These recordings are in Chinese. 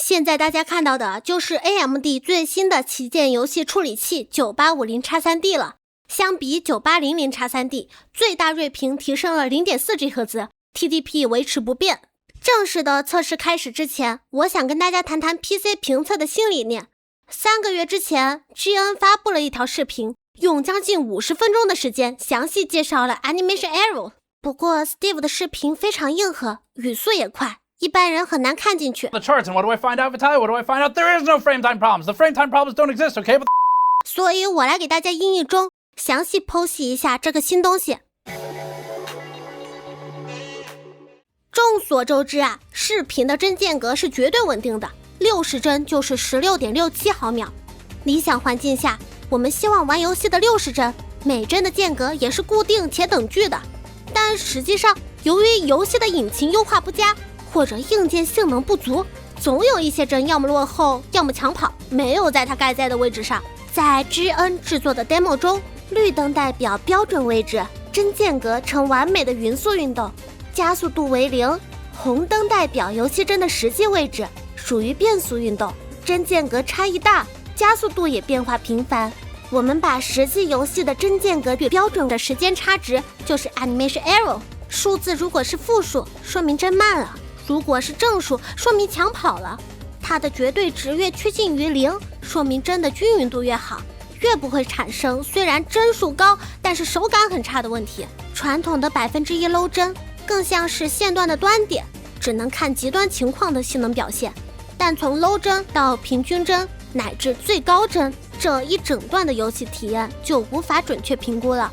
现在大家看到的就是 AMD 最新的旗舰游戏处理器 9850X3D 了。相比 9800X3D， 最大睿频提升了 0.4G 赫兹， TDP 维持不变。正式的测试开始之前，我想跟大家谈谈 PC 评测的新理念。3个月之前 GN 发布了一条视频，用将近50分钟的时间详细介绍了 Animation Error。 不过 Steve 的视频非常硬核，语速也快，一般人很难看进去。 The charts and what do I find out, Vitaly? What do I find out? There is no frame time problems. The frame time problems don't exist, okay? 所以我来给大家英译中详细剖析一下这个新东西。众所周知啊，视频的帧间隔是绝对稳定的，60帧就是 16.67 毫秒。理想环境下，我们希望玩游戏的60帧，每帧的间隔也是固定且等距的。但实际上，由于游戏的引擎优化不佳，或者硬件性能不足，总有一些帧要么落后，要么抢跑，没有在它该在的位置上。在 GN 制作的 demo 中，绿灯代表标准位置，帧间隔呈完美的匀速运动，加速度为0；红灯代表游戏帧的实际位置，属于变速运动，帧间隔差异大，加速度也变化频繁。我们把实际游戏的帧间隔与标准的时间差值，就是 Animation Error。数字如果是负数，说明帧慢了；如果是正数，说明抢跑了。它的绝对值越趋近于0，说明帧的均匀度越好，越不会产生虽然帧数高，但是手感很差的问题。传统的1% low 帧更像是线段的端点，只能看极端情况的性能表现。但从 low 帧到平均帧乃至最高帧，这一整段的游戏体验就无法准确评估了。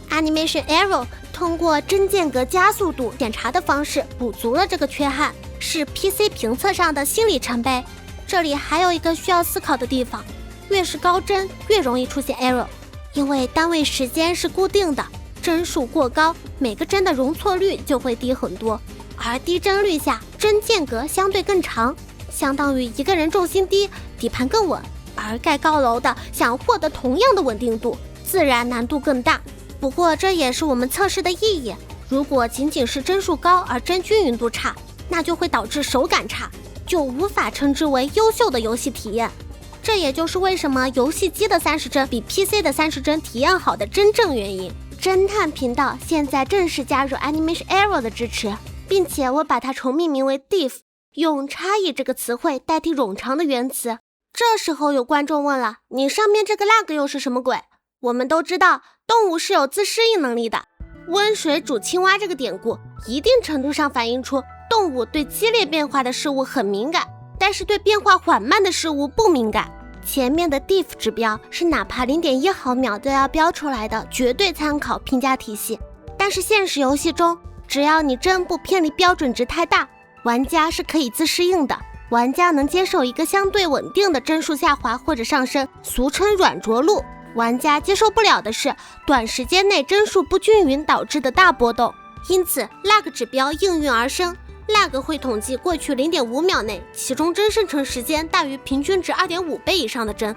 Animation Error 通过帧间隔加速度检查的方式补足了这个缺憾，是 PC 评测上的新里程碑。这里还有一个需要思考的地方，越是高帧越容易出现 error， 因为单位时间是固定的，帧数过高，每个帧的容错率就会低很多，而低帧率下帧间隔相对更长，相当于一个人重心低，底盘更稳，而盖高楼的想获得同样的稳定度，自然难度更大。不过这也是我们测试的意义，如果仅仅是帧数高而帧均匀度差，那就会导致手感差，就无法称之为优秀的游戏体验。这也就是为什么游戏机的30帧比 PC 的30帧体验好的真正原因。侦探频道现在正式加入 Animation Error 的支持，并且我把它重命名为 diff， 用差异这个词汇代替冗长的原词。这时候有观众问了，你上面这个 lag 又是什么鬼？我们都知道动物是有自适应能力的，温水煮青蛙这个典故一定程度上反映出动物对激烈变化的事物很敏感，但是对变化缓慢的事物不敏感。前面的 diff 指标是哪怕 0.1 毫秒都要标出来的绝对参考评价体系，但是现实游戏中，只要你帧不偏离标准值太大，玩家是可以自适应的。玩家能接受一个相对稳定的帧数下滑或者上升，俗称软着陆。玩家接受不了的是短时间内帧数不均匀导致的大波动，因此 lag 指标应运而生。lag 会统计过去 0.5 秒内其中帧生成时间大于平均值 2.5 倍以上的帧，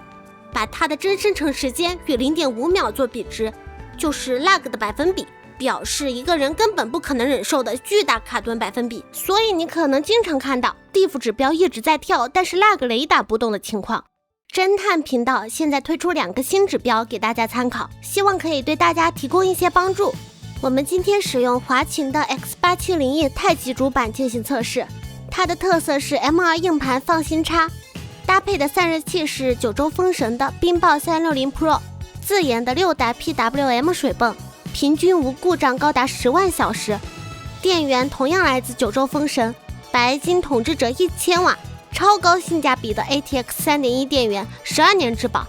把它的帧生成时间与 0.5 秒做比值，就是 lag 的百分比，表示一个人根本不可能忍受的巨大卡顿百分比。所以你可能经常看到 diff 指标一直在跳，但是 lag 雷打不动的情况。侦探频道现在推出2个新指标给大家参考，希望可以对大家提供一些帮助。我们今天使用华擎的 X870E 太极主板进行测试，它的特色是 M2 硬盘放心插，搭配的散热器是九州风神的冰豹360 Pro， 自研的6代 PWM 水泵，平均无故障高达10万小时。电源同样来自九州风神，白金统治者1000瓦，超高性价比的 ATX 3.1 电源，12年质保。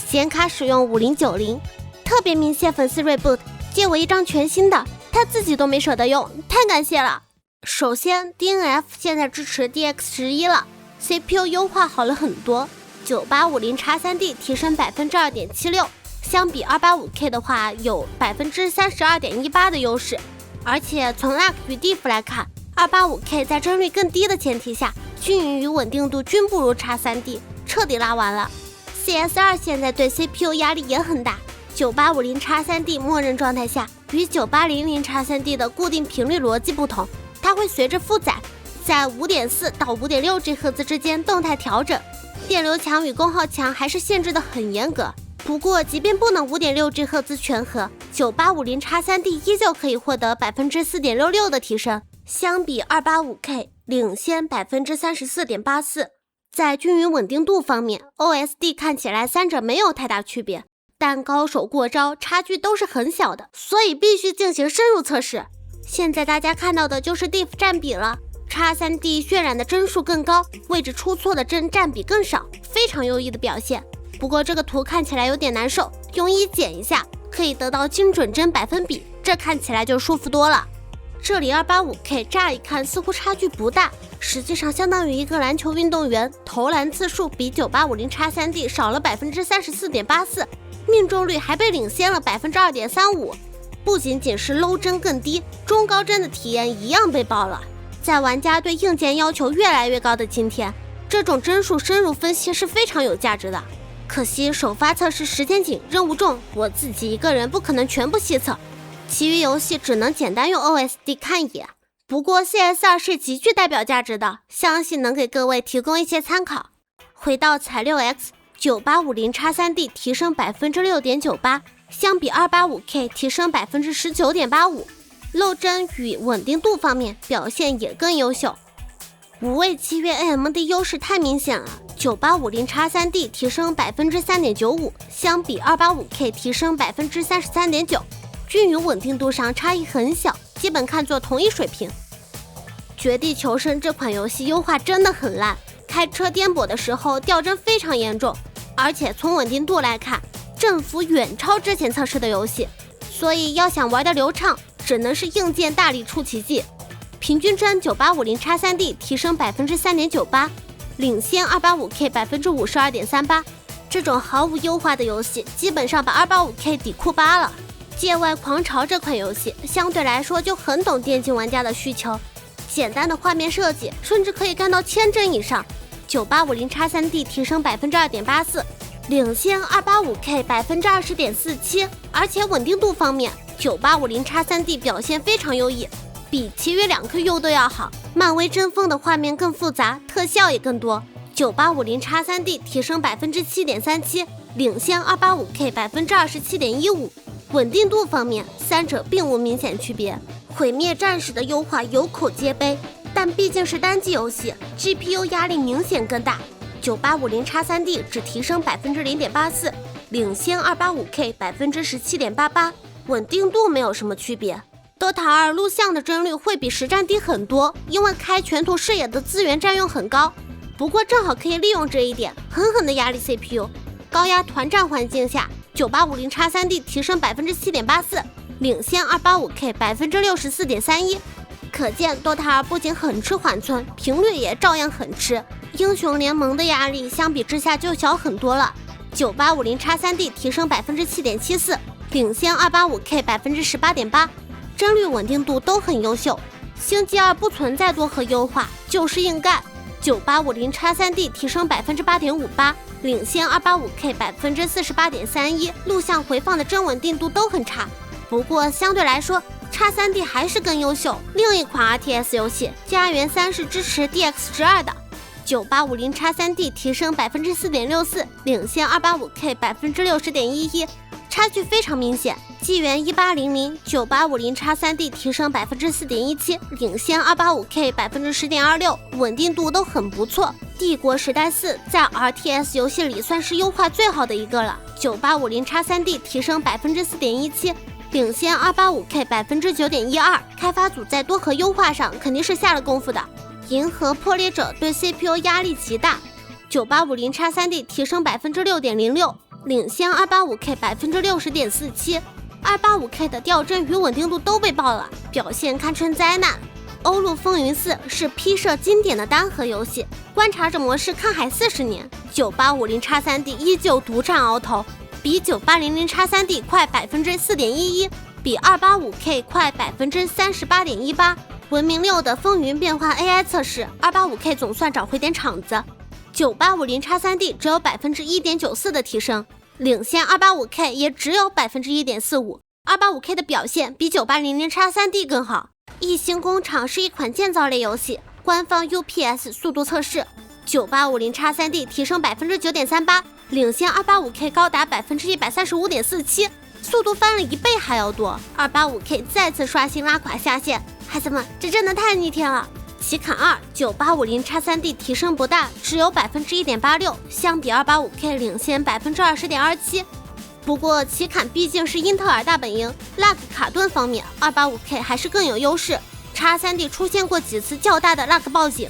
显卡使用5090，特别鸣谢粉丝 Reboot 借我一张全新的，他自己都没舍得用，太感谢了。首先 DNF 现在支持 DX11 了， CPU 优化好了很多， 9850X3D 提升 2.76%， 相比 285K 的话有 32.18% 的优势。而且从 lag 与 diff 来看， 285K 在帧率更低的前提下，均匀与稳定度均不如 X3D， 彻底拉完了。 CS2 现在对 CPU 压力也很大，9850X3D 默认状态下与9800X3D 的固定频率逻辑不同，它会随着负载在 5.4 到 5.6G 赫兹之间动态调整，电流强与功耗强还是限制的很严格。不过即便不能 5.6G 赫兹全合，9850X3D 依旧可以获得 4.66% 的提升，相比 285K 领先 34.84%。在均匀稳定度方面 ，OSD 看起来三者没有太大区别，但高手过招差距都是很小的，所以必须进行深入测试。现在大家看到的就是 diff 占比了。X3D 渲染的帧数更高，位置出错的帧占比更少，非常优异的表现。不过这个图看起来有点难受，用1减一下可以得到精准帧百分比，这看起来就舒服多了。这里 285K 乍一看似乎差距不大，实际上相当于一个篮球运动员投篮次数比 9850X3D 少了 34.84%， 命中率还被领先了 2.35%。不仅仅是 low 帧更低，中高帧的体验一样被爆了。在玩家对硬件要求越来越高的今天，这种帧数深入分析是非常有价值的。可惜首发测试时间紧，任务重，我自己一个人不可能全部细测，其余游戏只能简单用 OSD 看一眼。不过 CS2 是极具代表价值的，相信能给各位提供一些参考。回到彩 6X， 9850X3D 提升 6.98%， 相比 285K 提升 19.85%。漏帧与稳定度方面表现也更优秀，无位契约 AMD 优势太明显了。9850X3D 提升 3.95%， 相比 285K 提升 33.9%， 均匀稳定度上差异很小，基本看作同一水平。绝地求生这款游戏优化真的很烂，开车颠簸的时候掉帧非常严重，而且从稳定度来看，振幅远超之前测试的游戏，所以要想玩得流畅，只能是硬件大力出奇迹。平均帧 9850X3D 提升 3.98%， 领先 285K 52.38%。这种毫无优化的游戏，基本上把 285K 底库扒了。界外狂潮这款游戏相对来说就很懂电竞玩家的需求，简单的画面设计甚至可以干到1000帧以上。9850X3D 提升 2.84%， 领先 285K 20.47%。而且稳定度方面，9850X3D 表现非常优异，比其余2颗 U 都要好。漫威争锋的画面更复杂，特效也更多。9850X3D 提升 7.37%， 领先 285K 27.15%。稳定度方面，三者并无明显区别。毁灭战士的优化有口皆碑，但毕竟是单机游戏 ，GPU 压力明显更大。9850X3D 只提升 0.84%， 领先 285K 17.88%， 稳定度没有什么区别。DOTA 2录像的帧率会比实战低很多，因为开全图视野的资源占用很高。不过正好可以利用这一点，狠狠的压力 CPU。高压团战环境下，9850X3D 提升 7.84%， 领先 285K 64.31%。可见 DOTA 2不仅很吃缓存，频率也照样很吃。英雄联盟的压力相比之下就小很多了。9850X3D 提升 7.74%， 领先 285K 18.8%， 帧率稳定度都很优秀。星际2不存在多核优化，就是硬干。9850X3D 提升 8.58%， 领先 285K 48.31%， 录像回放的帧稳定度都很差。不过相对来说，X3D 还是更优秀。另一款 RTS 游戏《家园3》是支持 DX12 的。9850X3D 提升 4.64%， 领先 285K 60.11%， 差距非常明显。纪元1800 9850X3D 提升 4.17%， 领先 285K 10.26%， 稳定度都很不错。帝国时代4在 RTS 游戏里算是优化最好的一个了。9850X3D 提升 4.17%， 领先 285K 9.12%， 开发组在多核优化上肯定是下了功夫的。银河破裂者对 CPU 压力极大，9850X3D 提升 6.06%， 领先 285K 60.47%。285K 的掉帧与稳定度都被爆了，表现堪称灾难。欧陆风云4是批射经典的单核游戏，观察者模式看海40年，9850X3D 依旧独占鳌头，比9800X3D 快 4.11%， 比 285K 快 38.18%。文明6的风云变换 AI 测试 ，285K 总算找回点场子。9850X3D 只有 1.94% 的提升，领先 285K 也只有 1.45%。285K 的表现比9800X3D 更好。异星工厂是一款建造类游戏，官方 UPS 速度测试，9850X3D 提升 9.38%， 领先 285K 高达 135.47%， 速度翻了1倍还要多。285K 再次刷新拉垮下限，孩子们，这真的太逆天了。奇坎2 9850X3D 提升不大，只有 1.86%， 相比 285K 领先 20.27%。不过奇坎毕竟是英特尔大本营 ，lag 卡顿方面 285K 还是更有优势。X3D 出现过几次较大的 lag 报警。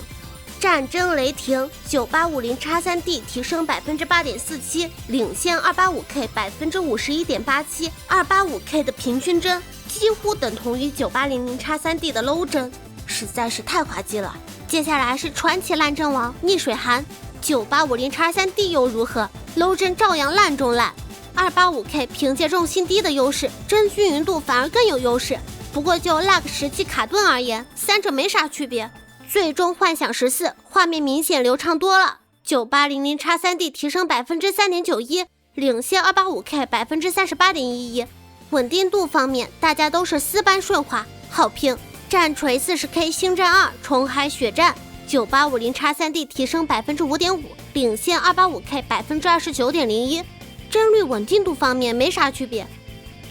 战争雷霆 9850X3D 提升 8.47%， 领先 285K 51.87%。285K 的平均帧几乎等同于 9800X3D 的 low 帧，实在是太滑稽了。接下来是传奇烂阵王逆水寒 9850X3D 又如何？ low 帧照样烂中烂。285K 凭借重心低的优势，帧均匀度反而更有优势。不过就 lag 实际卡顿而言，三者没啥区别。最终幻想14画面明显流畅多了。9800X3D 提升 3.91%， 领先 285K 38.11%。稳定度方面，大家都是丝般顺滑，好评。战锤 40K 星战2重海血战 ，9850X3D 提升 5.5%， 领先 285K 29.01%。帧率稳定度方面没啥区别。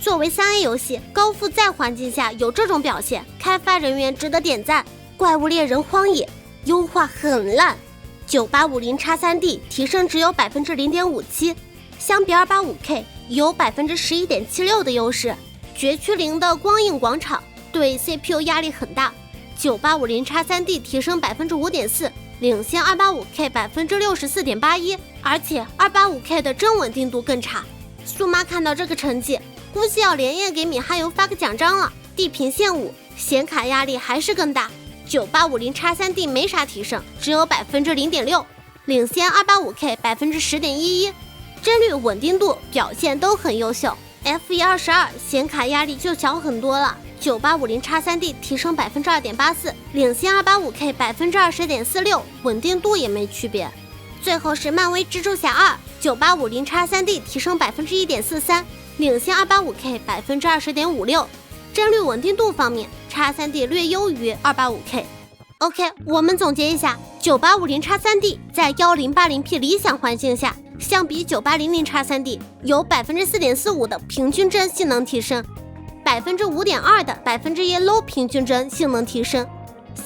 作为3A 游戏，高负载环境下有这种表现，开发人员值得点赞。怪物猎人荒野优化很烂 ，9850X3D 提升只有 0.57%， 相比 285K 有 11.76% 的优势。绝区0的光影广场对 CPU 压力很大 ，9850X3D 提升 5.4%， 领先 285K 64.81%， 而且 285K 的帧稳定度更差。苏妈看到这个成绩，估计要连夜给米哈游发个奖章了。地平线5显卡压力还是更大。9850X3D 没啥提升，只有 0.6%， 领先 285K 10.11%， 帧率稳定度表现都很优秀。F122 显卡压力就小很多了， 9850X3D 提升 2.84%， 领先 285K 20.46%， 稳定度也没区别。最后是漫威蜘蛛侠2 ，9850X3D 提升 1.43%， 领先 285K 20.56%。帧率稳定度方面 ，X3D 略优于 285K。OK， 我们总结一下，9850X3D 在 1080P 理想环境下，相比9800X3D 有 4.45% 的平均帧性能提升， 5.2% 的1% low 平均帧性能提升，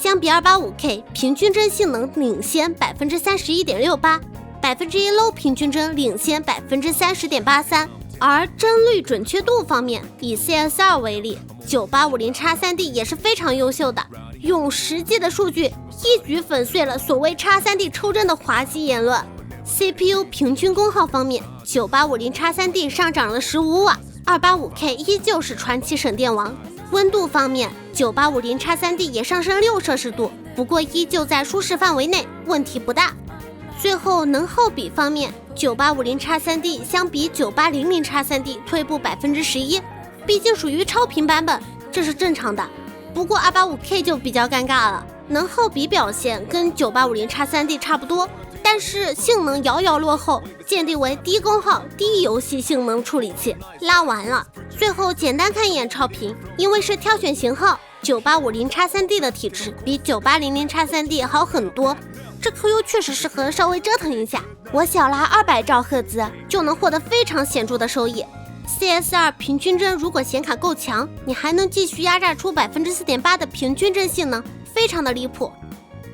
相比 285K 平均帧性能领先 31.68%， 1% low 平均帧领先 30.83%。而帧率准确度方面，以 CS2 为例，9850X3D 也是非常优秀的，用实际的数据一举粉碎了所谓 X3D 抽帧的滑稽言论。CPU 平均功耗方面，9850X3D 上涨了15瓦，285K 依旧是传奇省电王。温度方面，9850X3D 也上升6摄氏度，不过依旧在舒适范围内，问题不大。最后能耗比方面，9850X3D 相比9800X3D 退步 11%， 毕竟属于超频版本，这是正常的。不过 285K 就比较尴尬了，能耗比表现跟9850X3D 差不多，但是性能遥遥落后，鉴定为低功耗低游戏性能处理器，拉完了。最后简单看一眼超频，因为是挑选型号，9850X3D 的体质比9800X3D 好很多。这 QU 确实适合稍微折腾一下，我小拉200兆赫兹就能获得非常显著的收益。CS2 平均帧如果显卡够强，你还能继续压榨出 4.8% 的平均帧性能，非常的离谱。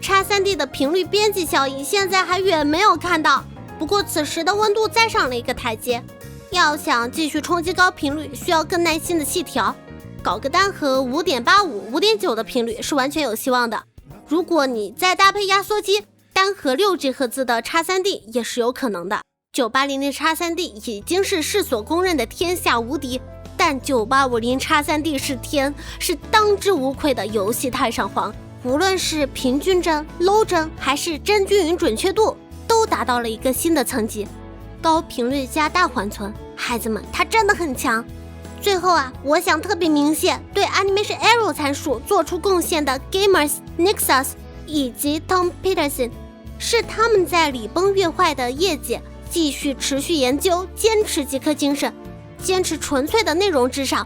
X3D 的频率边际效应现在还远没有看到，不过此时的温度再上了一个台阶，要想继续冲击高频率，需要更耐心的细调，搞个单核 5.85、5.9 的频率是完全有希望的。如果你再搭配压缩机，单核6G 赫兹的 X3D 也是有可能的。9800X3D 已经是世所公认的天下无敌，但9850X3D 是天，是当之无愧的游戏太上皇。无论是平均帧、low 帧还是帧均匀准确度，都达到了一个新的层级。高频率加大缓存，孩子们，它真的很强。最后我想特别明显对 Animation Error 参数做出贡献的 Gamers、Nexus 以及 Tom Peterson， 是他们在礼崩乐坏的业界继续持续研究，坚持极客精神，坚持纯粹的内容至上，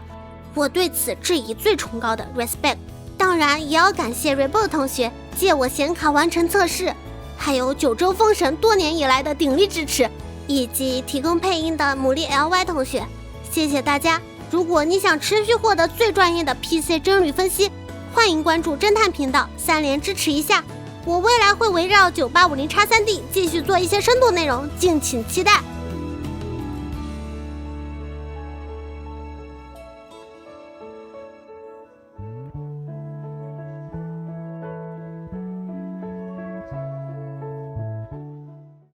我对此致以最崇高的 respect。当然也要感谢 Rebel 同学借我显卡完成测试，还有九州封神多年以来的鼎力支持，以及提供配音的牡蛎 LY 同学，谢谢大家。如果你想持续获得最专业的 PC 真伪分析，欢迎关注侦探频道，3连支持一下。我未来会围绕9850X3D 继续做一些深度内容，敬请期待。